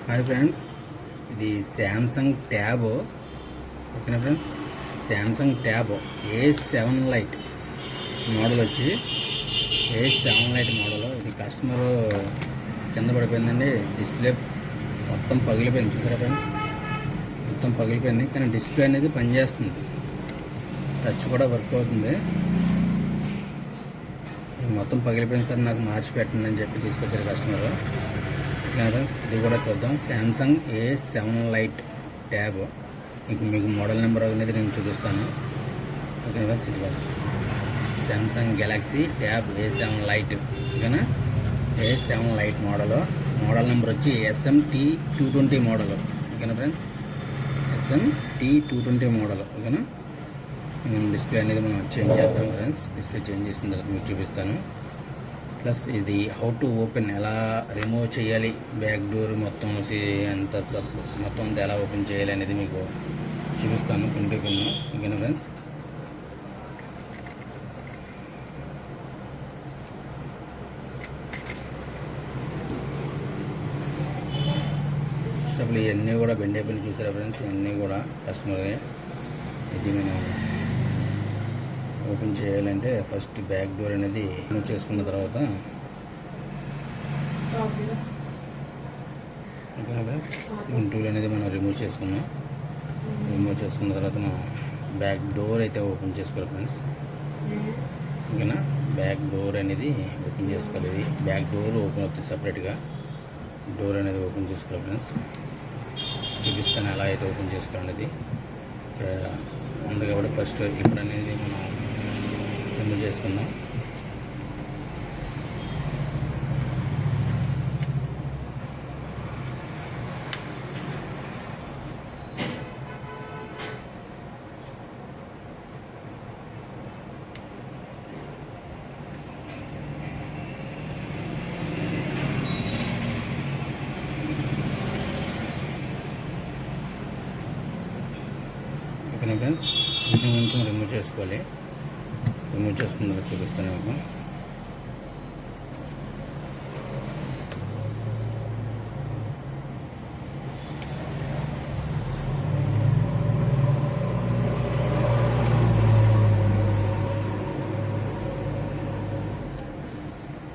Hi friends, ఇది Samsung tab. ఓకేనా friends, Samsung tab A7 light model వచ్చి A7 light model. ఇది customer కింద పడిపోయిందండి. డిస్ప్లే మొత్తం పగిలిపోయింది. చూసారా ఫ్రెండ్స్, మొత్తం పగిలిపోయింది. కానీ డిస్ప్లే అనేది పనిచేస్తుంది, టచ్ కూడా వర్క్ అవుతుంది. మొత్తం పగిలిపోయింది సార్, నాకు మార్చి పెట్టండి అని చెప్పి తీసుకొచ్చారు కస్టమర్. ఫ్రెండ్స్, ఇది కూడా చూద్దాం. Samsung A7 lite tab. మీకు మోడల్ నెంబర్ అనేది నేను చూపిస్తాను. ఓకే ఫ్రెండ్స్, ఇది Samsung Galaxy tab A7 light. ఓకేనా, A7 లైట్ మోడల్ నెంబర్ వచ్చి SMT220 మోడల్. ఓకేనా ఫ్రెండ్స్, SMT220 మోడల్. ఓకేనా, డిస్ప్లే అనేది మనం చేంజ్ చేద్దాం ఫ్రెండ్స్. డిస్ప్లే చేంజ్ చేసిన తర్వాత మీకు చూపిస్తాను. ప్లస్ ఇది హౌ టు ఓపెన్, ఎలా రిమూవ్ చేయాలి, బ్యాక్ డోర్ మొత్తం ఎంత మొత్తం అంతా ఎలా ఓపెన్ చేయాలి అనేది మీకు చూపిస్తాను పిన్ టు పిన్. ఓకేనా ఫ్రెండ్స్, ఫస్ట్ ఇవన్నీ కూడా బెండ్ అయిపోయిన చూసారా ఫ్రెండ్స్. ఇవన్నీ కూడా కస్టమర్గా. ఇది మనం ఓపెన్ చేయాలంటే ఫస్ట్ బ్యాక్ డోర్ అనేది రిమూవ్ చేసుకున్న తర్వాత, ఓకేనా ఫ్రెండ్స్, టూల్ అనేది మనం రిమూవ్ చేసుకున్న తర్వాత మనం బ్యాక్ డోర్ అయితే ఓపెన్ చేసుకోవాలి ఫ్రెండ్స్. ఓకేనా, బ్యాక్ డోర్ అనేది ఓపెన్ చేసుకోవాలి. ఇది బ్యాక్ డోర్ ఓపెన్ అవుతుంది, సపరేట్గా డోర్ అనేది ఓపెన్ చేసుకోవాలి ఫ్రెండ్స్. చూపిస్తాను ఎలా అయితే ఓపెన్ చేసుకోవాలనేది. ఇక్కడ ఉంది కాబట్టి ఫస్ట్ ఇప్పుడు అనేది మనం రిమూవ్ చేసుకుందాం. ఓకేనా ఫ్రెండ్స్, కొంచెం రిమూవ్ చేసుకోవాలి. రిమూవ్ చేసుకున్నది చూపిస్తాను మీకు.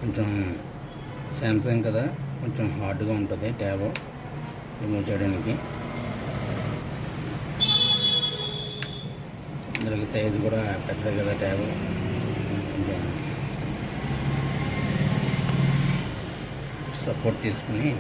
కొంచెం శాంసంగ్ కదా, కొంచెం హార్డ్గా ఉంటుంది ట్యాబ్ రిమూవ్ చేయడానికి. ఇందులోకి సైజు కూడా పెద్దది కదా ట్యాబ్. కొంచెం సపోర్ట్ తీసుకుని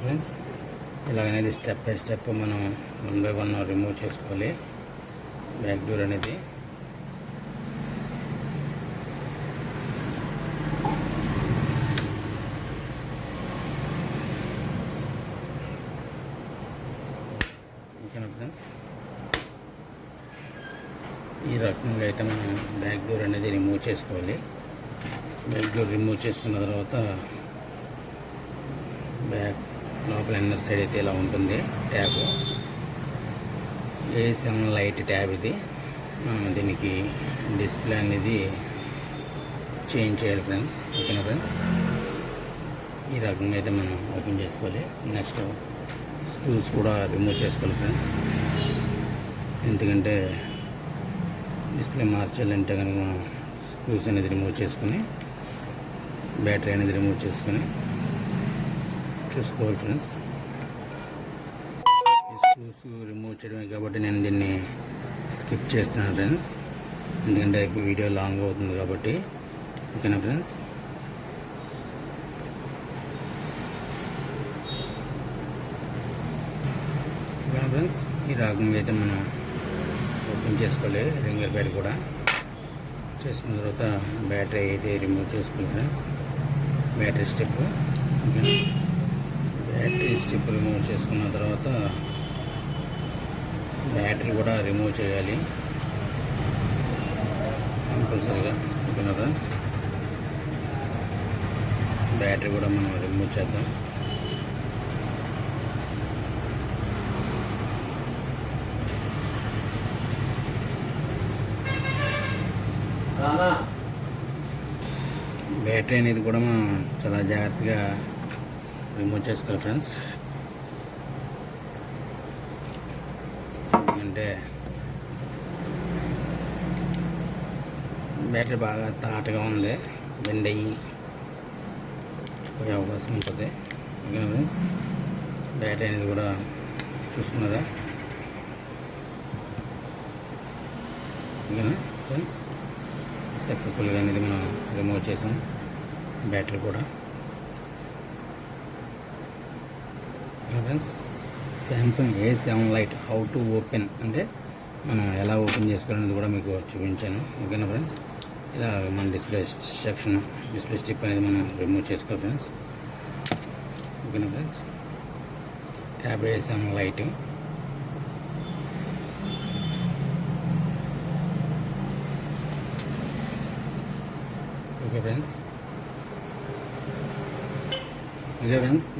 ఫ్రెండ్స్, ఇలాగనేది స్టెప్ బై స్టెప్ మనం 1 బై 1 రిమూవ్ చేసుకోవాలి బ్యాక్ డోర్ అనేది. ఈ రకంగా అయితే మనం బ్యాక్ డోర్ అనేది రిమూవ్ చేసుకోవాలి. బ్యాక్ డోర్ రిమూవ్ చేసుకున్న తర్వాత బ్యాక్ లోపల ఇన్నర్ సైడ్ అయితే ఇలా ఉంటుంది ట్యాబ్. A7 లైట్ ట్యాబ్ ఇది. మనం దీనికి డిస్ప్లే అనేది చేంజ్ చేయాలి ఫ్రెండ్స్. ఓకేనా ఫ్రెండ్స్, ఈ రకంగా అయితే మనం ఓపెన్ చేసుకోవాలి. నెక్స్ట్ స్క్రూస్ కూడా రిమూవ్ చేసుకోవాలి ఫ్రెండ్స్. ఎందుకంటే డిస్ప్లే మార్చాలంటే కనుక మనం స్క్రూస్ అనేది రిమూవ్ చేసుకుని బ్యాటరీ అనేది రిమూవ్ చేసుకుని చూసుకోవాలి ఫ్రెండ్స్. ఈ స్క్రూస్ రిమూవ్ చేయడమే కాబట్టి నేను దీన్ని స్కిప్ చేస్తున్నాను ఫ్రెండ్స్, ఎందుకంటే వీడియో లాంగ్ అవుతుంది కాబట్టి. ఓకేనా ఫ్రెండ్స్, ఓకేనా ఫ్రెండ్స్, ఈ రకంగా అయితే మనం ఓపెన్ చేసుకోవాలి. రింగర్ బ్యాడ్ కూడా చేసుకున్న తర్వాత బ్యాటరీ అయితే రిమూవ్ చేసుకోవాలి ఫ్రెండ్స్. బ్యాటరీ స్టెప్, ఓకేనా, బ్యాటరీ స్టెప్ రిమూవ్ చేసుకున్న తర్వాత బ్యాటరీ కూడా రిమూవ్ చేయాలి కంపల్సరీగా. ఓకేనా ఫ్రెండ్స్, బ్యాటరీ కూడా మనం రిమూవ్ చేద్దాం. బ్యాటరీ అనేది కూడా మనం చాలా జాగ్రత్తగా రిమూవ్ చేసుకోవాలి ఫ్రెండ్స్. అంటే బ్యాటరీ బాగా తాటగా ఉంది, బెండ్ అయ్యి పోయే అవకాశం ఉంటుంది. ఓకేనా ఫ్రెండ్స్, బ్యాటరీ అనేది కూడా చూసుకున్నారా. ఓకేనా ఫ్రెండ్స్, సక్సెస్ఫుల్గా అనేది మనం రిమూవ్ చేసాం బ్యాటరీ కూడా. Friends, Samsung A7 light how to open అంటే మనం ఎలా ఓపెన్ చేసుకోవాలనేది కూడా మీకు చూపించాను. ఓకేనా ఫ్రెండ్స్, ఇలా మన డిస్ప్లే సెక్షన్ డిస్ప్లే స్టిప్ అనేది మనం రిమూవ్ చేసుకోవాలి ఫ్రెండ్స్. ఓకేనా friends, tab A7 light. Okay friends,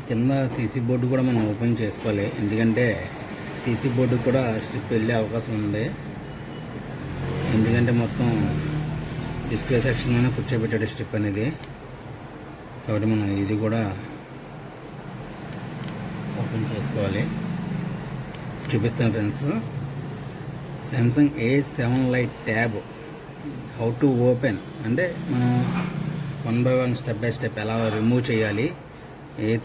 కింద సీసీ బోర్డు కూడా మనం ఓపెన్ చేసుకోవాలి. ఎందుకంటే సీసీ బోర్డు కూడా స్ట్రిప్ వెళ్ళే అవకాశం ఉంది. ఎందుకంటే మొత్తం డిస్ప్లే సెక్షన్లోనే కూర్చోబెట్టాడు స్ట్రిప్ అనేది, కాబట్టి మనం ఇది కూడా ఓపెన్ చేసుకోవాలి. చూపిస్తాను friends. Samsung A7 lite tab how to open అంటే మనం 1 by 1 స్టెప్ బై స్టెప్ ఎలా రిమూవ్ చేయాలి,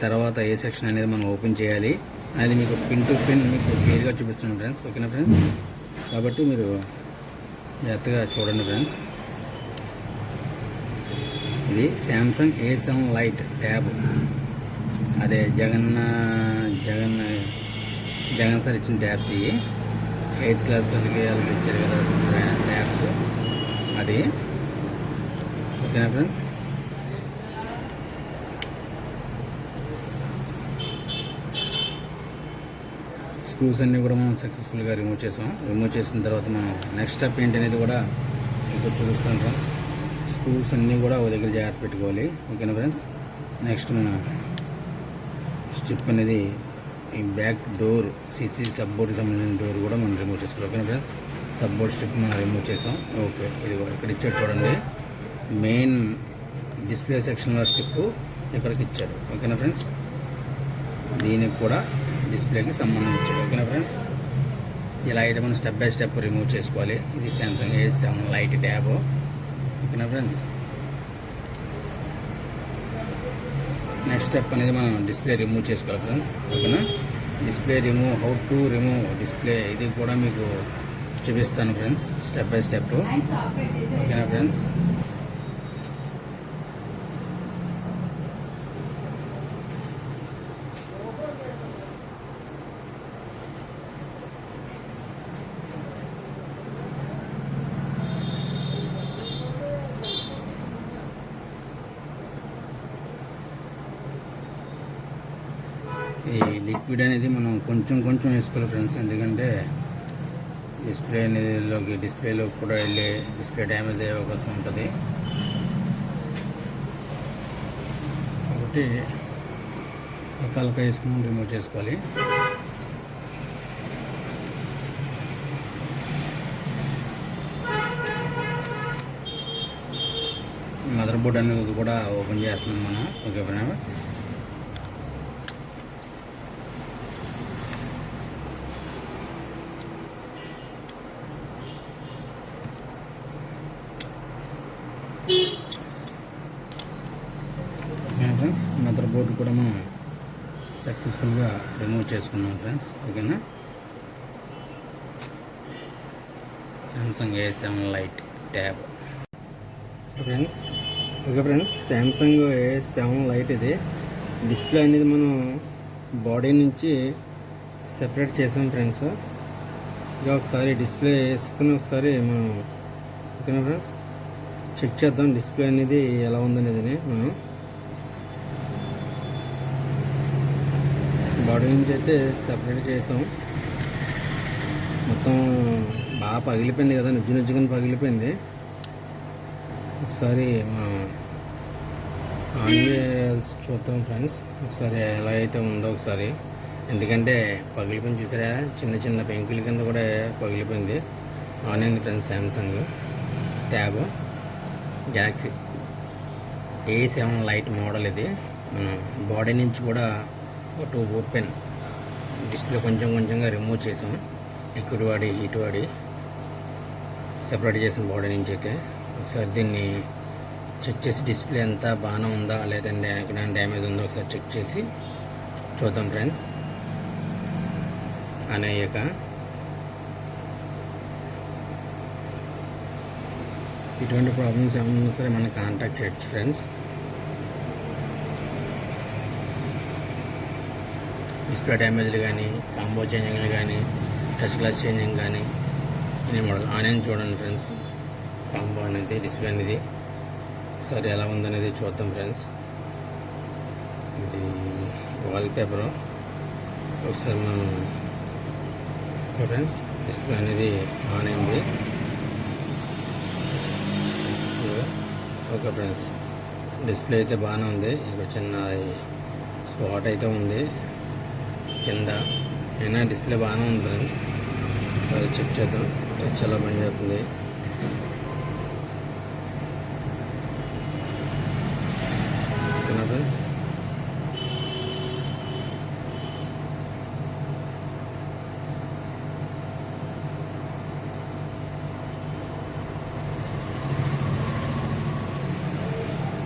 తర్వాత ఏ సెక్షన్ అనేది మనం ఓపెన్ చేయాలి అనేది మీకు పిన్ టు పిన్ మీకు క్లియర్గా చూపిస్తున్నాను ఫ్రెండ్స్. ఓకేనా ఫ్రెండ్స్, కాబట్టి మీరు జాగ్రత్తగా చూడండి ఫ్రెండ్స్. ఇది శాంసంగ్ A7 లైట్ ట్యాబ్. అదే జగన్ సార్ ఇచ్చిన ట్యాబ్స్ ఇవి 8th క్లాస్ వాళ్ళకి ఇచ్చారు కదా ట్యాబ్స్, అది. ఓకేనా ఫ్రెండ్స్, స్క్రూస్ అన్నీ కూడా మనం సక్సెస్ఫుల్గా రిమూవ్ చేసాం. రిమూవ్ చేసిన తర్వాత మనం నెక్స్ట్ స్టెప్ ఏంటనేది కూడా మీకు చూపిస్తాను ఫ్రెండ్స్. స్క్రూస్ అన్నీ కూడా ఒక దగ్గర జాగ్రత్త పెట్టుకోవాలి. ఓకేనా ఫ్రెండ్స్, నెక్స్ట్ మనం స్ట్రిప్ అనేది ఈ బ్యాక్ డోర్ సీసీ సబ్ బోర్డ్కి సంబంధించిన డోర్ కూడా మనం రిమూవ్ చేసుకోవాలి. ఓకేనా ఫ్రెండ్స్, సబ్ బోర్డ్ స్ట్రిప్ మనం రిమూవ్ చేసాం. ఓకే, ఇది కూడా ఇక్కడ ఇచ్చాడు చూడండి, మెయిన్ డిస్ప్లే సెక్షన్లో స్ట్రిప్ ఇక్కడికి ఇచ్చాడు. ఓకేనా ఫ్రెండ్స్, దీనికి కూడా డిస్ప్లేకి సంబంధం ఇచ్చాడు. ఓకేనా ఫ్రెండ్స్, ఇలా అయితే మనం స్టెప్ బై స్టెప్ రిమూవ్ చేసుకోవాలి. ఇది శాంసంగ్ A7 లైట్ ట్యాబ్. ఓకేనా ఫ్రెండ్స్, నెక్స్ట్ స్టెప్ అనేది మనం డిస్ప్లే రిమూవ్ చేసుకోవాలి ఫ్రెండ్స్. ఓకేనా, display remove how to remove display ఇది కూడా మీకు చూపిస్తాను ఫ్రెండ్స్, స్టెప్ బై స్టెప్. ఓకేనా ఫ్రెండ్స్, ఈ లిక్విడ్ అనేది మనం కొంచెం వేసుకోవాలి ఫ్రెండ్స్. ఎందుకంటే డిస్ప్లేలోకి కూడా వెళ్ళి డిస్ప్లే డ్యామేజ్ అయ్యే అవకాశం ఉంటుంది. కాబట్టి కలక వేసుకుని రిమూవ్ చేసుకోవాలి. మదర్ బోర్డ్ అనేది కూడా ఓపెన్ చేస్తున్నాం మనం. Okay friend, friends mother board కూడా మనం సక్సెస్ఫుల్గా రిమూవ్ చేసుకున్నాం ఫ్రెండ్స్. ఓకేనా, Samsung A7 lite tab friends. Okay friends, Samsung A7 light ఇది. డిస్ప్లే అనేది మనం బాడీ నుంచి సెపరేట్ చేసాం ఫ్రెండ్స్. ఇక ఒకసారి డిస్ప్లే వేసుకుని ఒకసారి మనం ఓకేనా ఫ్రెండ్స్ చెక్ చేద్దాం డిస్ప్లే అనేది ఎలా ఉందనేది. మనం బాడీ నుంచి అయితే సెపరేట్ చేసాం. మొత్తం బాగా పగిలిపోయింది కదా, నుజ్జుగా పగిలిపోయింది. ఒకసారి ఆన్ చేయాల్సి చూద్దాం ఫ్రెండ్స్, ఒకసారి ఎలా అయితే ఉందో ఒకసారి. ఎందుకంటే పగిలిపోయింది చూసారా, చిన్న చిన్న పెంకుల కింద కూడా పగిలిపోయింది. ఆన్ అయింది friends. Samsung tab Galaxy A7 light model ఇది. మనం బాడీ నుంచి కూడా టు ఓపెన్ డిస్ప్లే కొంచెంగా రిమూవ్ చేసాం. లిక్విడ్ వాడి హీట్ వాడి సెపరేట్ చేసాం బాడీ నుంచి అయితే. ఒకసారి దీన్ని చెక్ చేసి డిస్ప్లే అంతా బాగానే ఉందా లేదంటే ఎక్కడ డ్యామేజ్ ఉందో ఒకసారి చెక్ చేసి చూద్దాం ఫ్రెండ్స్. ఆన్ అయ్యాక ఇటువంటి ప్రాబ్లమ్స్ ఏమన్నా సరే మనం కాంటాక్ట్ చేయొచ్చు ఫ్రెండ్స్. డిస్ప్లే డ్యామేజ్లు కానీ, కాంబో చేంజింగ్లు కానీ, టచ్ గ్లాస్ చేంజింగ్ కానీ ఎనీ మోడల్ ఆన్ అయింది చూడండి ఫ్రెండ్స్. కాంబో అనేది డిస్ప్లే అనేది ఒకసారి ఎలా ఉందనేది చూద్దాం ఫ్రెండ్స్. ఇది వాల్పేపరు. ఒకసారి మనం ఫ్రెండ్స్ డిస్ప్లే అనేది ఆన్ అయింది. ఓకే ఫ్రెండ్స్, డిస్ప్లే అయితే బాగానే ఉంది. ఇక్కడ చిన్న స్పాట్ అయితే ఉంది కింద, అయినా డిస్ప్లే బాగానే ఉంది ఫ్రెండ్స్. సరే చెక్ చేద్దాం టచ్ ఎలా బంద్ అవుతుంది. ఓకేనా ఫ్రెండ్స్,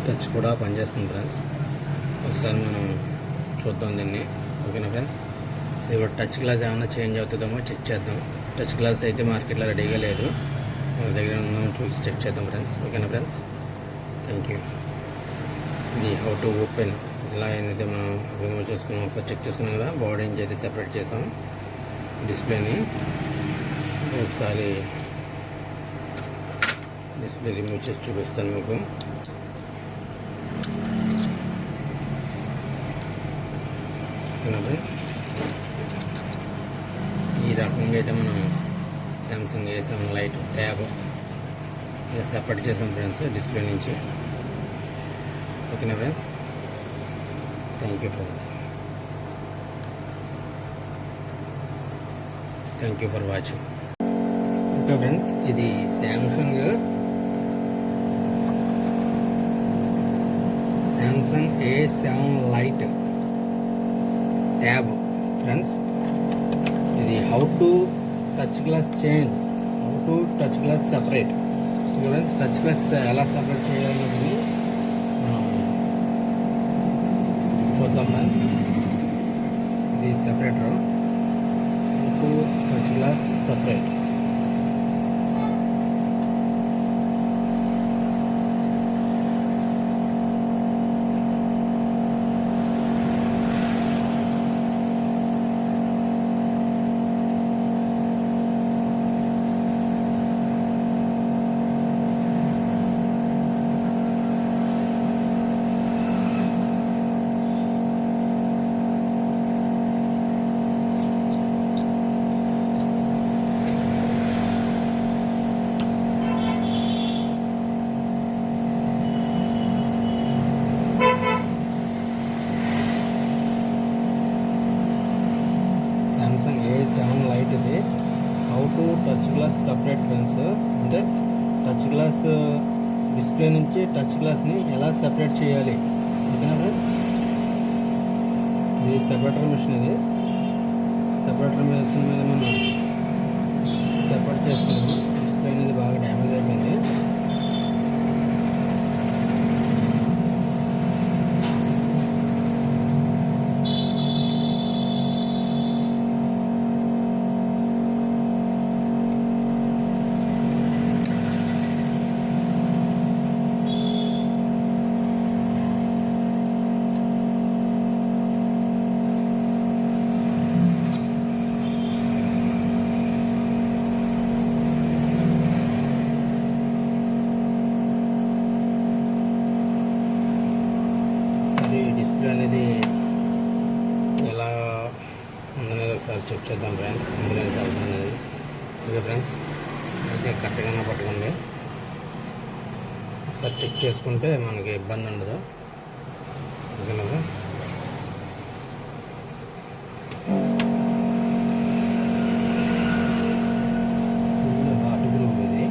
టచ్ కూడా పనిచేస్తుంది ఫ్రెండ్స్. ఒకసారి మనం చూద్దాం దీన్ని. ఓకేనా ఫ్రెండ్స్, ఇది కూడా టచ్ గ్లాస్ ఏమైనా చేంజ్ అవుతుందేమో చెక్ చేద్దాం. టచ్ గ్లాస్ అయితే మార్కెట్లో రెడీగా లేదు, మన దగ్గర ఉందామో చూసి చెక్ చేద్దాం ఫ్రెండ్స్. ఓకేనా ఫ్రెండ్స్, థ్యాంక్ యూ. ఇది హౌ టు ఓపెన్ ఎలా అనేది మనం రిమూవ్ చేసుకున్నాం. ఒకసారి చెక్ చేసుకున్నాం కదా, బాడీ నుంచి అయితే సెపరేట్ చేసాం డిస్ప్లేని. ఒకసారి డిస్ప్లే రిమూవ్ చేసి చూపిస్తాను మీకు. ఫ్రెండ్స్, ఈ రకంగా అయితే మనం సామ్సంగ్ A7 లైట్ ట్యాబ్ ఇలా సెపరేట్ చేసాం ఫ్రెండ్స్ డిస్ప్లే నుంచి. ఓకేనా friends, thank you friends, thank you for watching. Okay friends, ఇది Samsung A7 lite tab friends. ఇది how to touch glass change, how to touch glass separate. Friends, touch glass ఎలా separate చేయాలని చూద్దాం friends. ఇది separator, how to touch glass separate. చూసుకుంటే touch glass display నుంచి touch గ్లాస్ని ఎలా సెపరేట్ చేయాలి. ఓకేనా ఫ్రెండ్స్, ఇది సెపరేటర్ మిషన్. ఇది సెపరేటర్ మిషన్ మీద మనం సెపరేట్ చేస్తున్నాము. డిస్ప్లే అనేది బాగా డ్యామేజ్ అయిపోయింది. డిస్ప్లే అనేది ఎలా ఉందనేది ఒకసారి చెక్ చేద్దాం ఫ్రెండ్స్. ఇందులో చదువుతుంది ఓకే ఫ్రెండ్స్, అయితే కరెక్ట్గానే పట్టుకోండి. ఒకసారి చెక్ చేసుకుంటే మనకి ఇబ్బంది ఉండదు. ఓకేనా ఫ్రెండ్స్, హార్డ్ గ్రూప్ ఇది.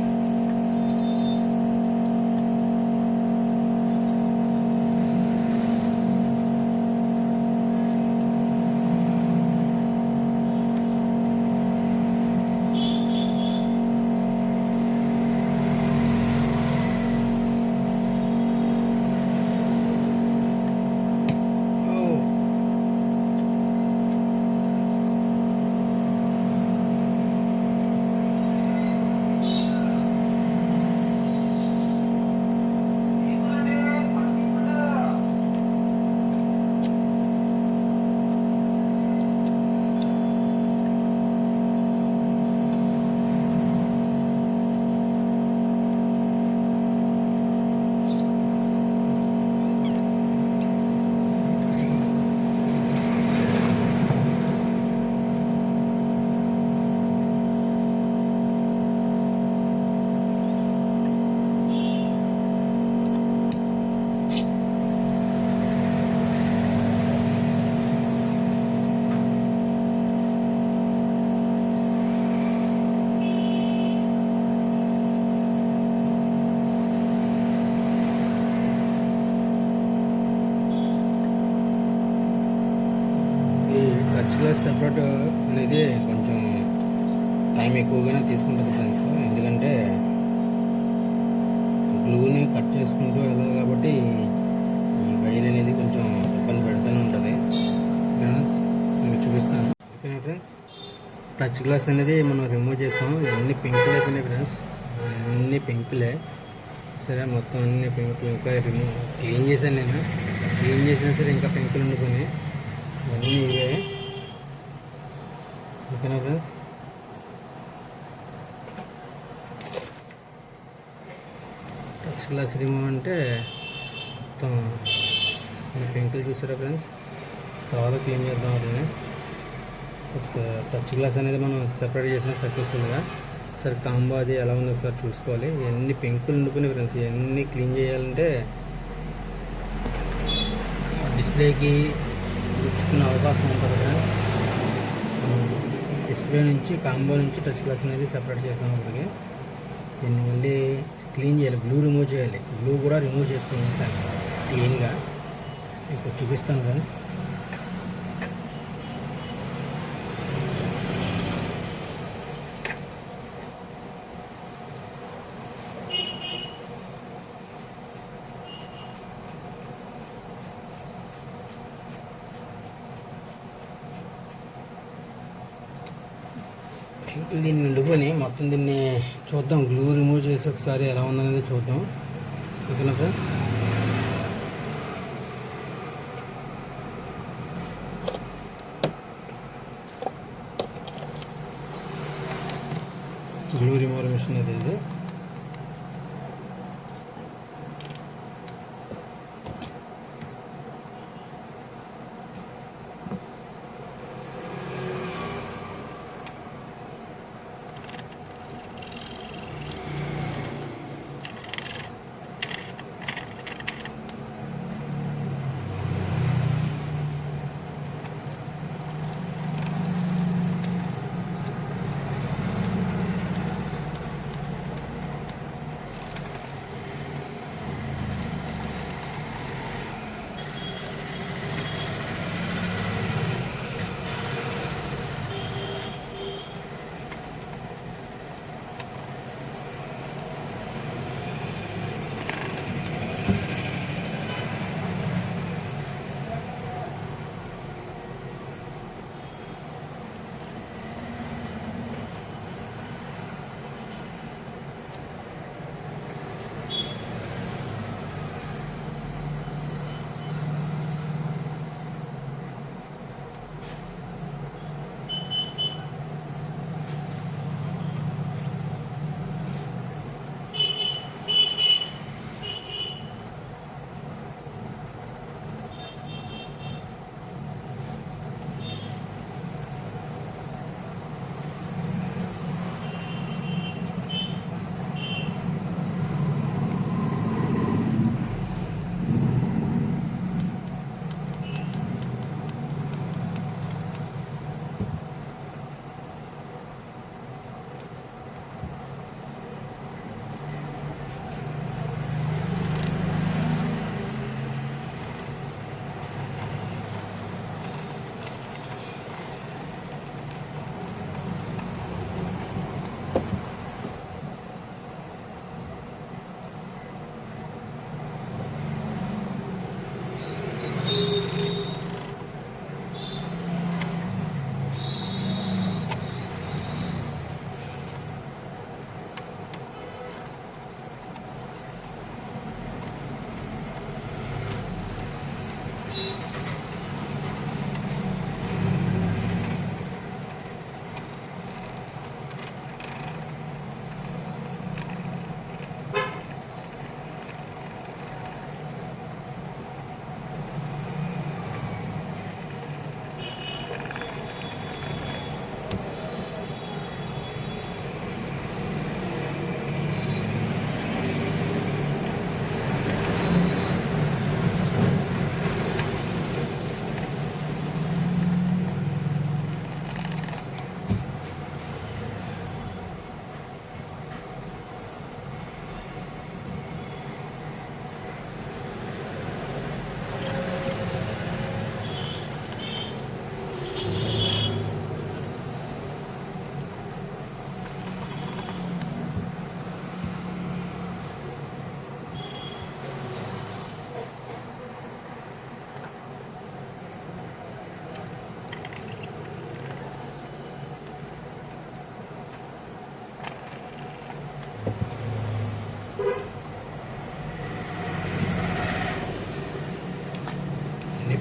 టచ్ గ్లాస్ సెపరేట్ అనేది కొంచెం టైం ఎక్కువగానే తీసుకుంటుంది ఫ్రెండ్స్. ఎందుకంటే గ్లూని కట్ చేసుకుంటూ వెళ్ళాలి కాబట్టి ఈ వైర్ అనేది కొంచెం ఇబ్బంది పెడుతూనే ఉంటుంది. ఫ్రెండ్స్ మీకు చూపిస్తాను. ఓకేనా ఫ్రెండ్స్, టచ్ గ్లాస్ అనేది మనం రిమూవ్ చేస్తాం. అన్ని పెంకులు అయిపోయినాయి ఫ్రెండ్స్, అన్ని పెంకులే. సరే, మొత్తం అన్ని పెంకులు ఇంకా క్లీన్ చేశాను నేను. క్లీన్ చేసినా సరే ఇంకా పెంకులు ఉండుకొని ఇవన్నీ ఇవే. ఓకేనా ఫ్రెండ్స్, టచ్ గ్లాస్ రిమూవ్ అంటే మొత్తం పెంకులు చూసారా ఫ్రెండ్స్. తర్వాత క్లీన్ చేద్దాం వాటిని. టచ్ గ్లాస్ అనేది మనం సెపరేట్ చేసిన సక్సెస్ఫుల్గా. సరే, కాంబో అది ఎలా ఉందో ఒకసారి చూసుకోవాలి. ఎన్ని పెంకులు ఉండిపోయినాయి ఫ్రెండ్స్, ఇవన్నీ క్లీన్ చేయాలంటే డిస్ప్లేకి గుచ్చుకునే అవకాశం ఉంటుంది ఫ్రెండ్స్. డిస్ప్లే నుంచి కాంబో నుంచి టచ్ గ్లాస్ అనేది సెపరేట్ చేసాం. అప్పటికి దీన్ని మళ్ళీ క్లీన్ చేయాలి, గ్లూ రిమూవ్ చేయాలి. గ్లూ కూడా రిమూవ్ చేసుకున్నాం ఫ్రెండ్స్ క్లీన్గా. ఇప్పుడు చూపిస్తాను ఫ్రెండ్స్. దీన్ని నిండుకొని మొత్తం దీన్ని చూద్దాం. గ్లూ రిమూవ్ చేసి ఒకసారి ఎలా ఉందనేది చూద్దాం. ఓకేనా ఫ్రెండ్స్, గ్లూ రిమూవర్ మిషన్ అయితే ఇది.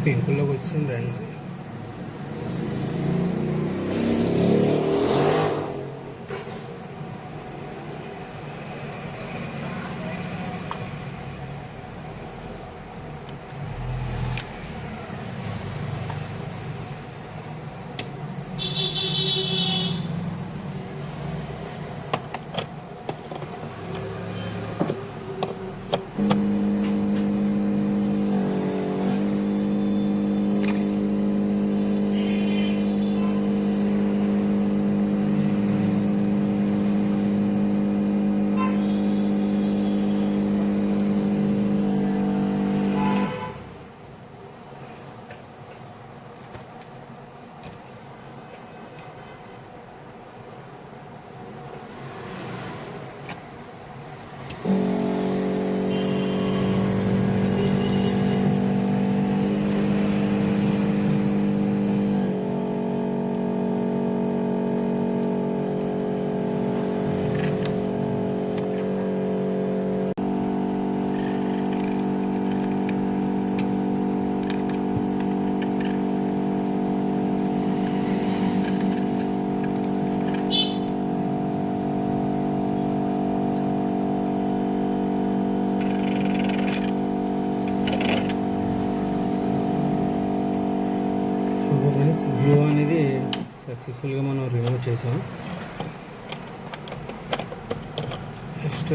పెంకుల్లోకి వచ్చింది ఫ్రెండ్స్. ఫ్రెండ్స్, గ్లూ అనేది సక్సెస్ఫుల్గా మనం రిమూవ్ చేసాం. నెక్స్ట్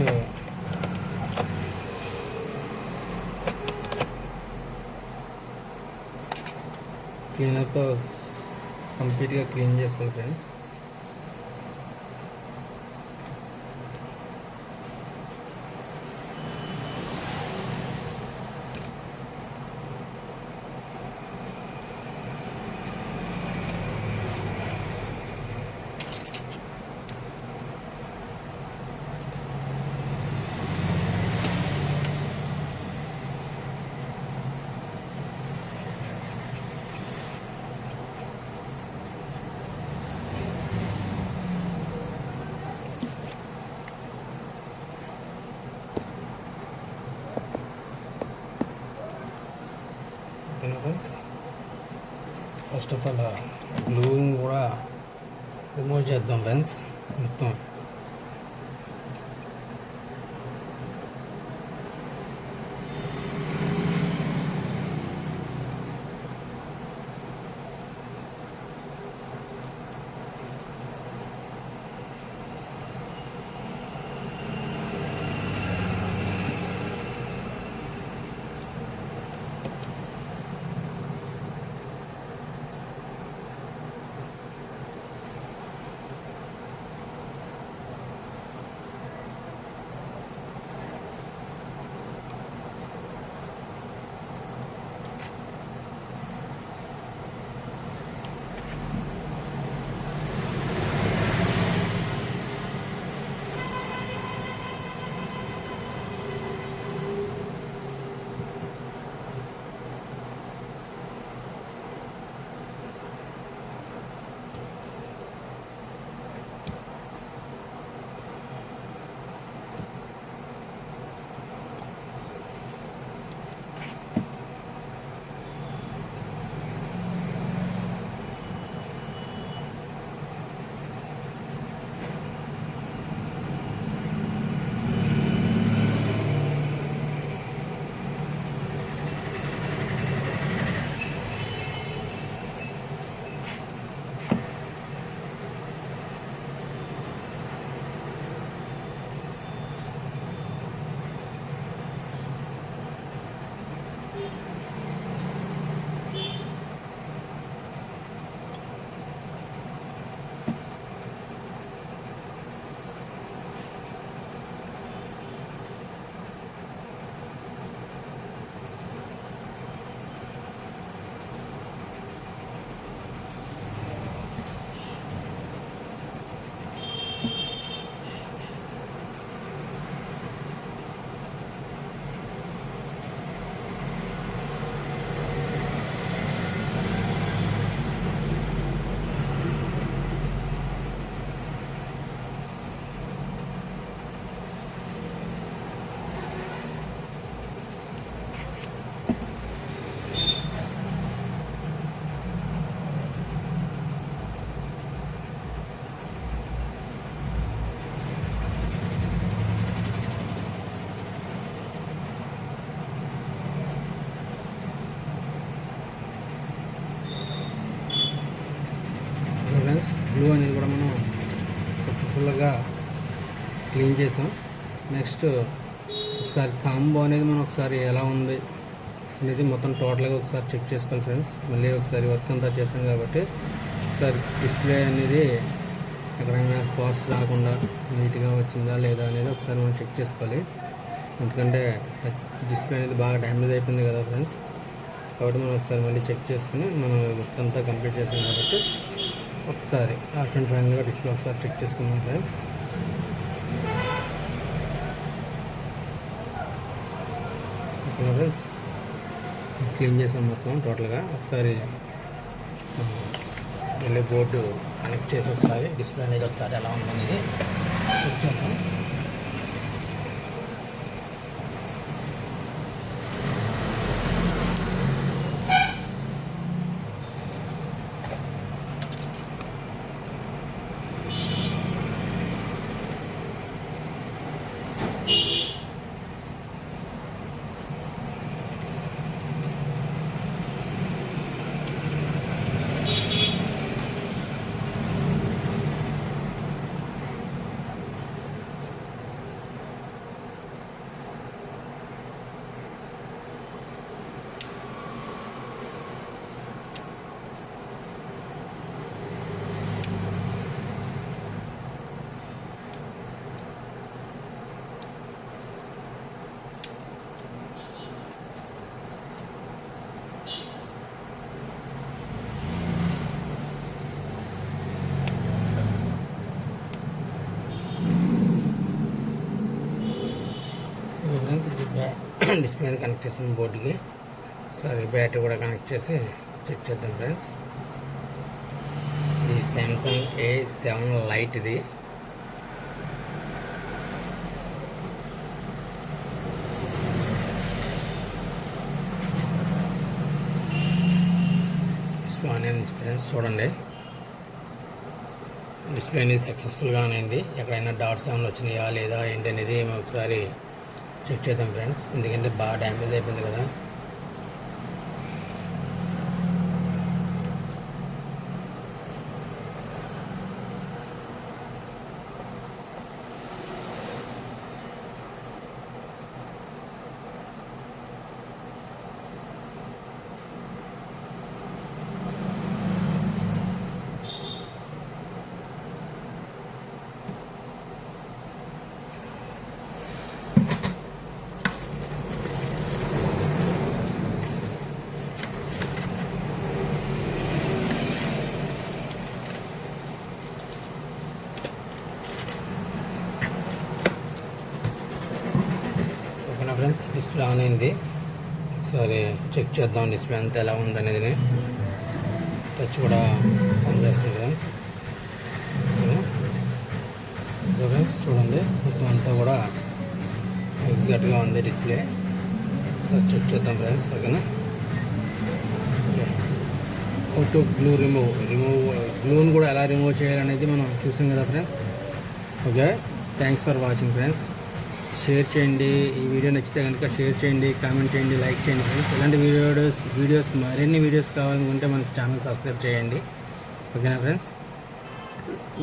క్లీనర్తో కంప్లీట్గా క్లీన్ చేసుకోవాలి friends. Friends, first of all gluing కూడా రిమూవ్ చేద్దాం ఫ్రెండ్స్ మొత్తం. అనేది కూడా మనం సక్సెస్ఫుల్గా క్లీన్ చేసాం. నెక్స్ట్ ఒకసారి కాంబో అనేది మనం ఒకసారి ఎలా ఉంది అనేది మొత్తం టోటల్గా ఒకసారి చెక్ చేసుకోవాలి ఫ్రెండ్స్. మళ్ళీ ఒకసారి వర్క్ అంతా చేసాం కాబట్టి ఒకసారి డిస్ప్లే అనేది ఎక్కడైనా స్పాట్స్ రాకుండా నీట్గా వచ్చిందా లేదా అనేది ఒకసారి మనం చెక్ చేసుకోవాలి. ఎందుకంటే డిస్ప్లే అనేది బాగా డ్యామేజ్ అయిపోయింది కదా ఫ్రెండ్స్. కాబట్టి మనం ఒకసారి మళ్ళీ చెక్ చేసుకుని మనం వర్క్ అంతా కంప్లీట్ చేసాం కాబట్టి ఒకసారి లాస్ట్ అండ్ ఫైనల్గా డిస్ప్లే ఒకసారి చెక్ చేసుకుందాం ఫ్రెండ్స్. ఓకే ఫ్రెండ్స్, క్లీన్ చేసాం మొత్తం టోటల్గా. ఒకసారి మళ్ళీ బోర్డు కనెక్ట్ చేసి ఒకసారి డిస్ప్లే అనేది ఒకసారి ఎలా ఉందనేది చెక్ చేద్దాం. ఫ్రెండ్స్, డిస్ప్లే కనెక్ట్ చేసిన బోర్డుకి సరే బ్యాటరీ కూడా కనెక్ట్ చేసి చెక్ చేద్దాం ఫ్రెండ్స్. ఇది సామ్సంగ్ A7 లైట్. ఇది డిస్ప్లే ఆన్ అయింది ఫ్రెండ్స్. చూడండి, డిస్ప్లే అనేది సక్సెస్ఫుల్గా అయింది. ఎక్కడైనా డాట్స్ ఏమైనా వచ్చినాయా లేదా ఏంటి అనేది ఒకసారి చెక్ చేద్దాం ఫ్రెండ్స్. ఎందుకంటే బాగా డ్యామేజ్ అయిపోయింది కదా. ఫ్రెండ్స్, డిస్ప్లే ఆన్ అయింది. ఒకసారి చెక్ చేద్దాం డిస్ప్లే అంతా ఎలా ఉందనేది. టచ్ కూడా పనిచేస్తుంది ఫ్రెండ్స్. ఫ్రెండ్స్ చూడండి, మొత్తం అంతా కూడా ఎగ్జాక్ట్గా ఉంది డిస్ప్లే. ఒకసారి చెక్ చేద్దాం ఫ్రెండ్స్. ఓకేనా. ఓకే, గ్లూ గ్లూని కూడా ఎలా రిమూవ్ చేయాలనేది మనం చూసాం కదా friends. Okay, thanks for watching friends. Share చేయండి. ఈ వీడియో నచ్చితే కనుక షేర్ చేయండి, కామెంట్ చేయండి, లైక్ చేయండి ఫ్రెండ్స్. ఇలాంటి వీడియోస్ మరిన్ని వీడియోస్ కావాలనుకుంటే మన ఛానల్ సబ్స్క్రైబ్ చేయండి. ఓకేనా ఫ్రెండ్స్.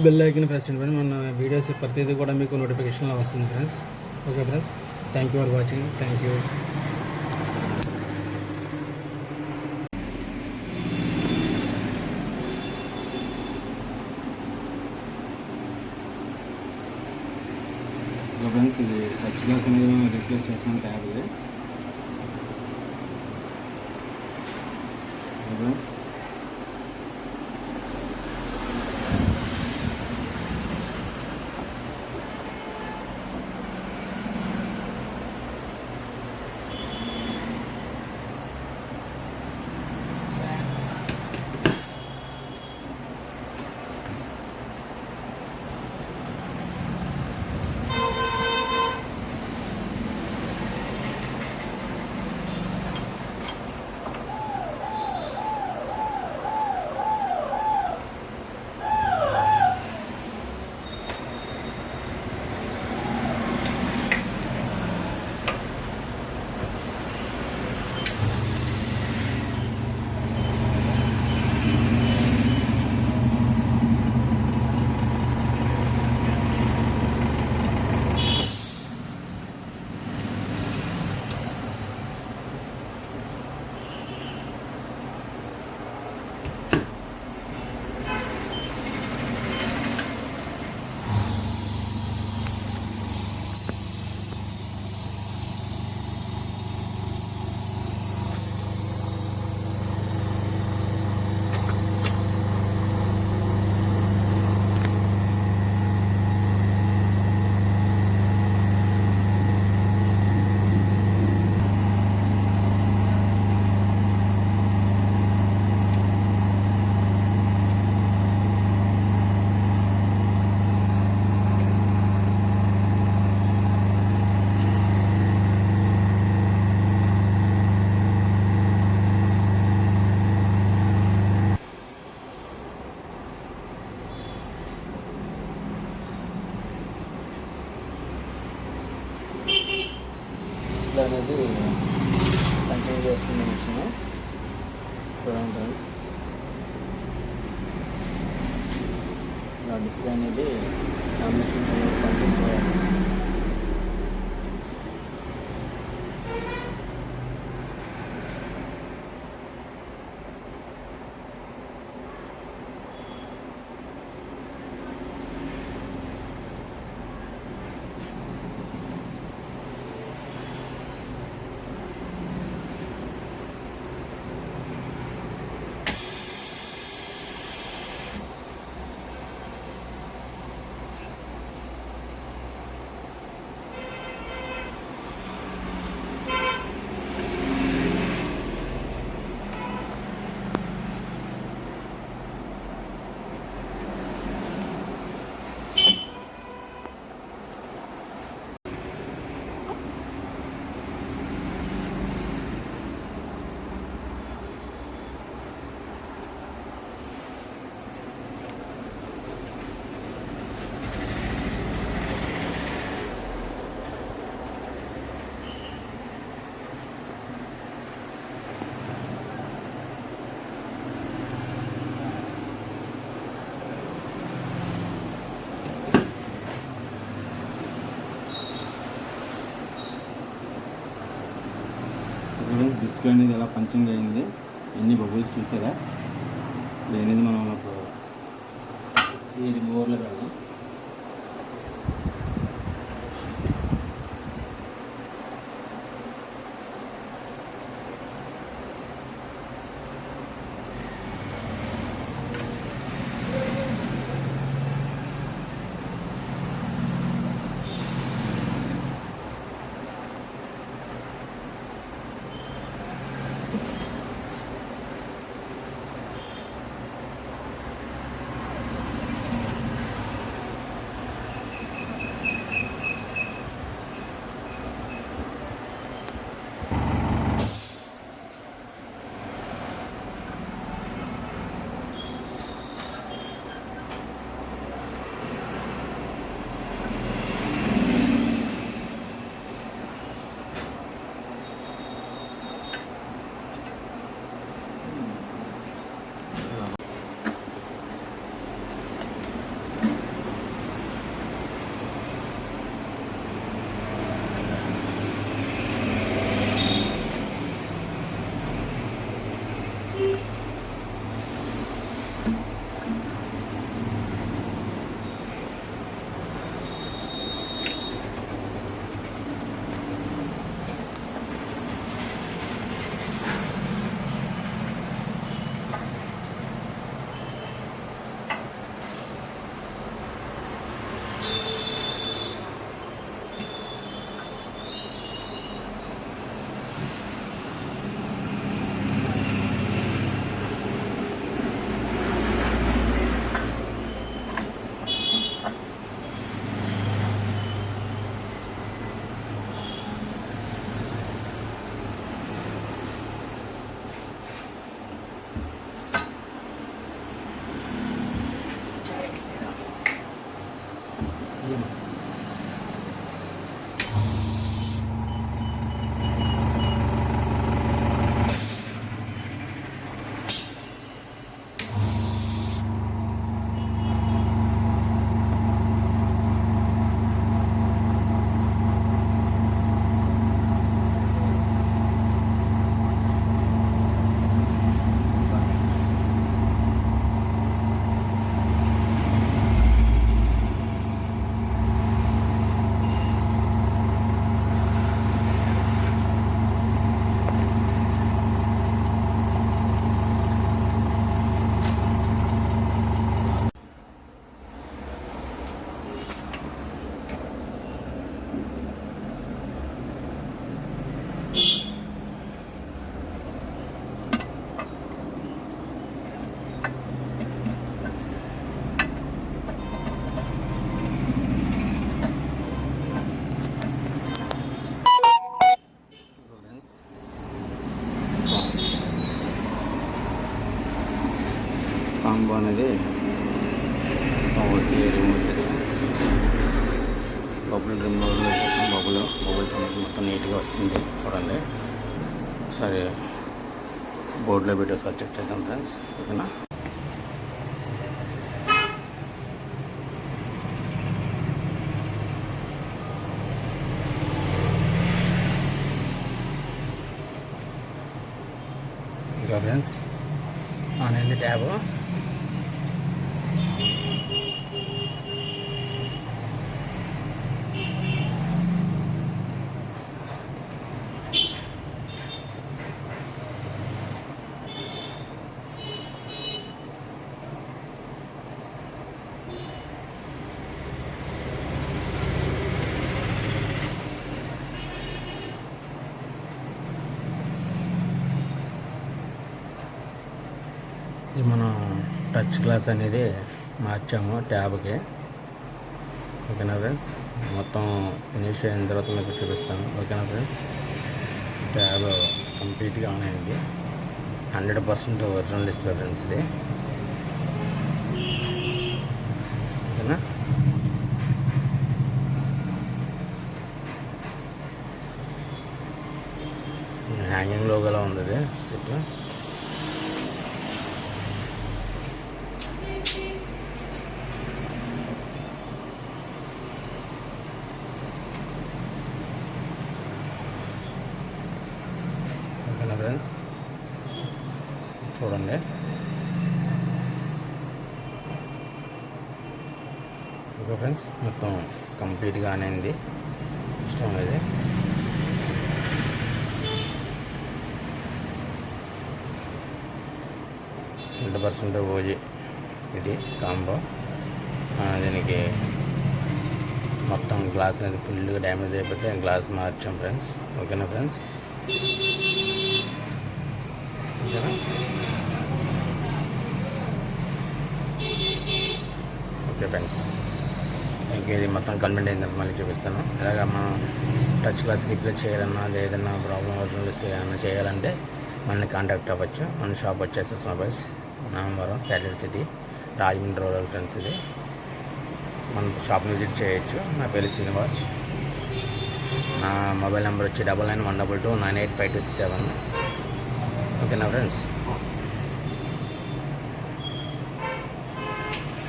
బెల్ ఐకాన్ ప్రెస్ చేయండి ఫ్రెండ్స్. మన వీడియోస్ ప్రతిదీ కూడా మీకు నోటిఫికేషన్లో వస్తుంది friends. Okay friends, thank you for watching. Thank you. Friends, ఇది టచ్ గ్లాస్ అనేది మేము రీప్లేస్ చేస్తాం ట్యాబ్. ఇది ఫ్రెండ్స్, డిస్ప్లే అనేది పంచింగ్ చేసుకున్న మిషన్ చూడండి ఫ్రెండ్స్. ఇలా డిస్ప్లే అనేది మిషన్ పంచింగ్ చేయాలి. డిస్ప్లే అనేది ఎలా పంచింగ్ అయింది, ఎన్ని బబుల్స్ చూసారా. ఇది అనేది మనం ఈ రిమూవర్లో పెడదాం. కాంబో అనేది రిమూవ్ చేసాం. బబుల్ రిమూవ్ చేసాం. బబుల్స్ అనేది మొత్తం నీట్గా వస్తుంది. చూడండి ఒకసారి బోర్డులో పెట్టి ఒకసారి చెక్ చేద్దాం ఫ్రెండ్స్. ఓకేనా. ఇంకా ఫ్రెండ్స్ ఆన్ అయింది ట్యాబ్. ఇది మనం టచ్ గ్లాస్ అనేది మార్చాము ట్యాబ్కి. ఓకేనా ఫ్రెండ్స్. మొత్తం ఫినిష్ అయిన తర్వాత మీకు చూపిస్తాను. ఓకేనా ఫ్రెండ్స్. ట్యాబ్ కంప్లీట్గా ఆన్ అయింది. 100% ఒరిజినల్ డిస్ప్లే ఫ్రెండ్స్ ఇది. ఓకేనా. హ్యాంగింగ్ లోగోలా ఉంది ఇది సెట్. ఓకేనా ఫ్రెండ్స్. చూడండి ఓకే ఫ్రెండ్స్. మొత్తం కంప్లీట్గా అనేది ఇష్టం అనేది. %, ఓజీ ఇది కాంబో. దీనికి మొత్తం గ్లాస్ అనేది ఫుల్గా డ్యామేజ్ అయిపోతే గ్లాస్ మార్చాం ఫ్రెండ్స్. ఓకేనా ఫ్రెండ్స్. ఓకేనా. Okay friends. ఇంక ఇది మొత్తం కంప్లీట్ అయిన తర్వాత మళ్ళీ చూపిస్తాను. ఇలాగ మనం టచ్ గ్లాస్ రీప్లేస్ చేయాలన్నా ఏదైనా ప్రాబ్లమ్ ఒరిజినల్ డిస్ప్లే ఏమన్నా చేయాలంటే మనల్ని కాంటాక్ట్ అవ్వచ్చు. మన షాప్ వచ్చేసి mobiles Namavaram satellite city Rajahmundry rural friends. ఇది మన షాప్ విజిట్ చేయొచ్చు. నా పేరు శ్రీనివాస్. నా మొబైల్ నెంబర్ వచ్చి 9912298527. ఓకేనా friends.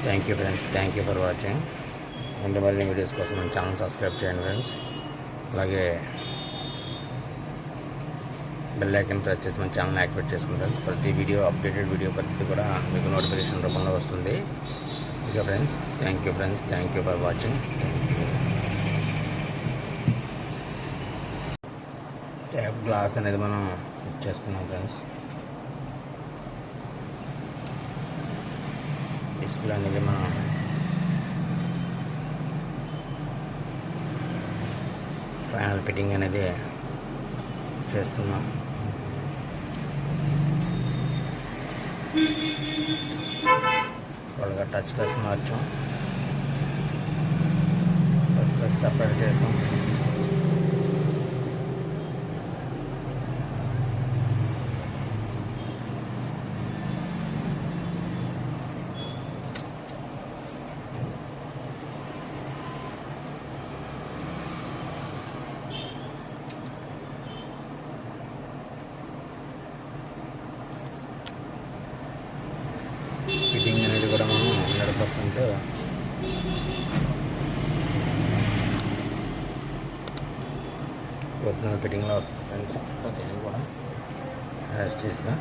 Thank you friends. Thank you for watching. మళ్ళీ వీడియోస్ కోసం మన ఛానల్ సబ్స్క్రైబ్ చేయండి ఫ్రెండ్స్. అలాగే బెల్ ఐకాన్ ప్రెస్ చేసి మన ఛానల్ యాక్టివేట్ చేసుకుని ఫ్రెండ్స్. ప్రతి వీడియో అప్డేటెడ్ వీడియో ప్రతి కూడా మీకు నోటిఫికేషన్ రూపంలో వస్తుంది. Okay friends. Thank you friends. Thank you for watching. Tab glass అనేది మనం ఫిట్ చేస్తున్నాం ఫ్రెండ్స్. డిస్ప్లే అనేది మనం ఫైనల్ ఫిట్టింగ్ అనేది చేస్తున్నాం. వాళ్ళగా టచ్ గ్లాస్ మార్చాం. టచ్ గ్లాస్ సపరేట్ చేసాం. ఫిట్టింగ్ అనేది కూడా మనం 100% ఒరిజినల్ ఫిట్టింగ్లో వస్తుంది ఫ్రెండ్స్. ప్రతిదీ కూడా యాస్టీస్గా.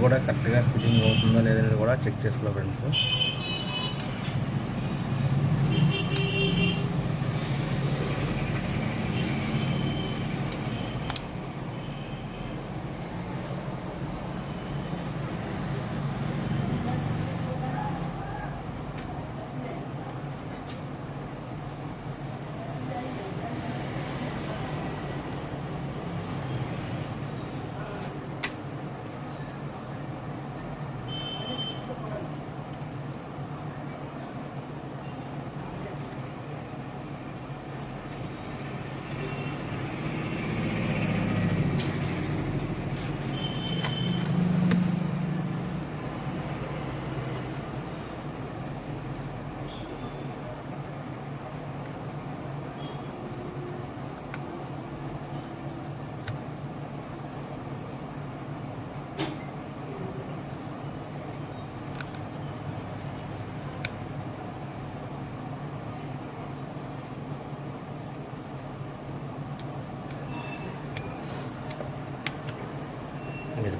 కూడా కరెక్ట్గా సిట్టింగ్ అవుతుందో లేదనేది కూడా చెక్ చేసుకోవాలి ఫ్రెండ్స్.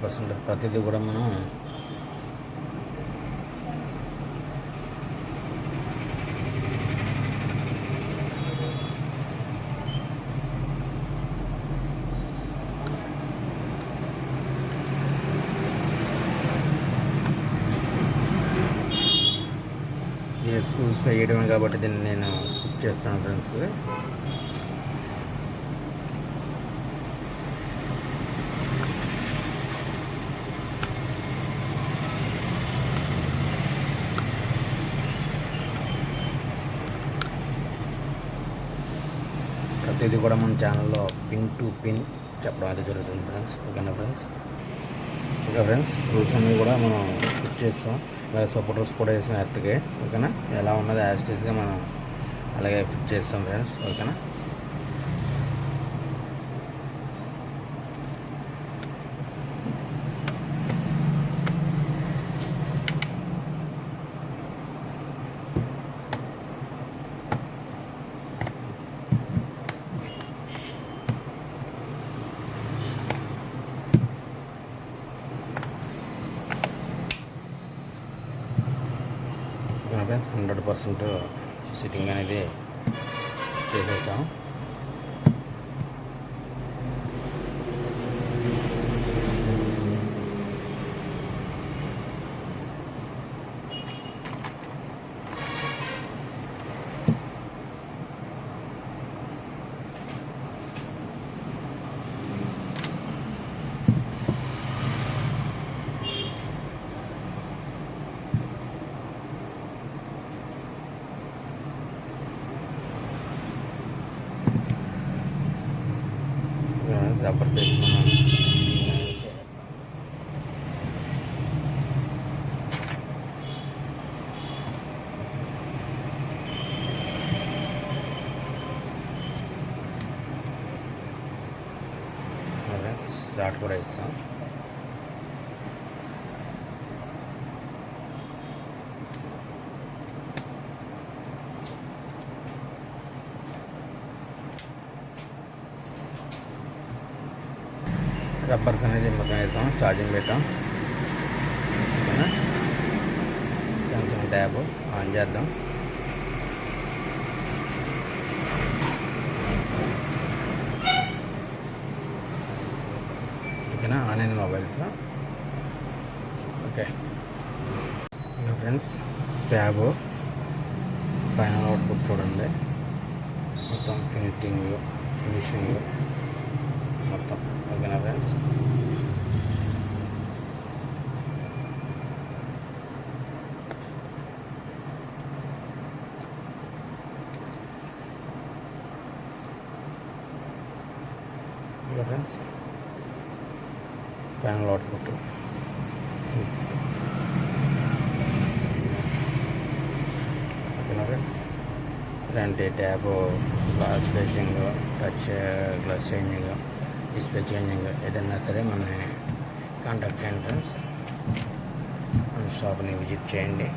%, ప్రతిదీ కూడా మనం ఇది స్క్రూస్ వేయడమే కాబట్టి దీన్ని నేను స్కిప్ చేస్తాను ఫ్రెండ్స్. ప్రతిదీ కూడా మన ఛానల్లో పిన్ టు పిన్ చెప్పడం అయితే జరుగుతుంది ఫ్రెండ్స్. ఓకేనా ఫ్రెండ్స్? ఓకే ఫ్రెండ్స్, స్క్రూస్ అన్నీ కూడా మనం ఫిట్ చేస్తాం. అలాగే సపోర్టర్స్ కూడా వేసాం ఎర్త్కి. ఓకేనా? ఎలా ఉన్నది యాజ్ ఇట్ ఈస్గా మనం అలాగే ఫిట్ చేస్తాం ఫ్రెండ్స్. ఓకేనా? ఫ్రెండ్స్ 100% సిట్టింగ్ అనేది చేసేసాం. రబ్బర్ సైజ్ మనం స్లాట్ కూడా ఇస్తాం. రబ్బర్స్ అనేది మొత్తం వేసాం. ఛార్జింగ్ పెట్టాం. సామ్సంగ్ ట్యాబ్ ఆన్ చేద్దాం. ఓకేనా? ఆన్ అయింది mobiles. Okay friends, tab final output చూడండి. మొత్తం ఫినిషింగ్ మొత్తం. ఓకేనా friends? Okay friends, final output. ఓకేనా friends? Front tab, glass sledging, touch glass changing, display changing ఏదైనా సరే మన కాంటాక్ట్ చేయండి ఫ్రెండ్స్. మన షాప్ని విజిట్ చేయండి.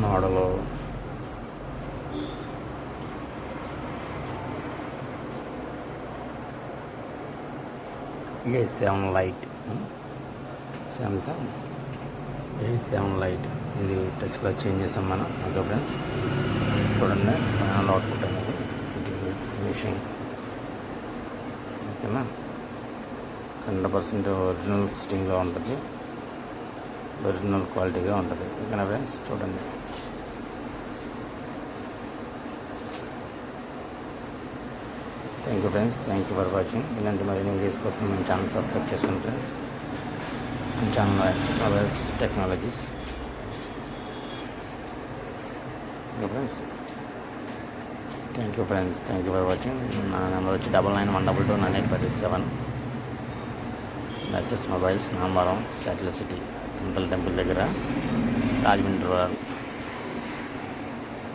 Model A7 light, Samsung A7 light. ఇది టచ్ కలర్ చేంజ్ చేసాం మనం. ఓకే ఫ్రెండ్స్, చూడండి ఫైనల్ అవుట్పుట్ అనేది ఫినిషింగ్. ఓకేనా, 100% ఒరిజినల్ సిట్టింగ్లో ఉంటుంది, ఒరిజినల్ క్వాలిటీగా ఉంటుంది. ఓకేనా ఫ్రెండ్స్, చూడండి. Thank you friends, thank you for watching. ఇలాంటి మరిన్ని వీడియోస్ కోసం మన ఛానల్ సబ్స్క్రైబ్ చేసుకోండి ఫ్రెండ్స్. మన channel access technologies. Okay friends, thank you friends, thank you for watching. నా నెంబర్ వచ్చి 9912298537. యాక్సెస్ మొబైల్స్, నాంబరం, శాటిలైట్ సిటీ, టెంపుల్ దగ్గర, రాజమండ్రి రూరల్.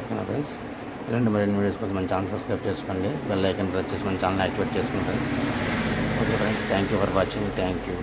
ఓకేనా ఫ్రెండ్స్, ఇలాంటి మరిన్ని వీడియోస్ కోసం మన ఛానల్ సబ్స్క్రైబ్ చేసుకోండి, బెల్ ఐకాన్ ప్రెస్ చేసి మన ఛానల్ యాక్టివేట్ చేసుకోండి friends. Okay friends, thank you for watching. Thank you.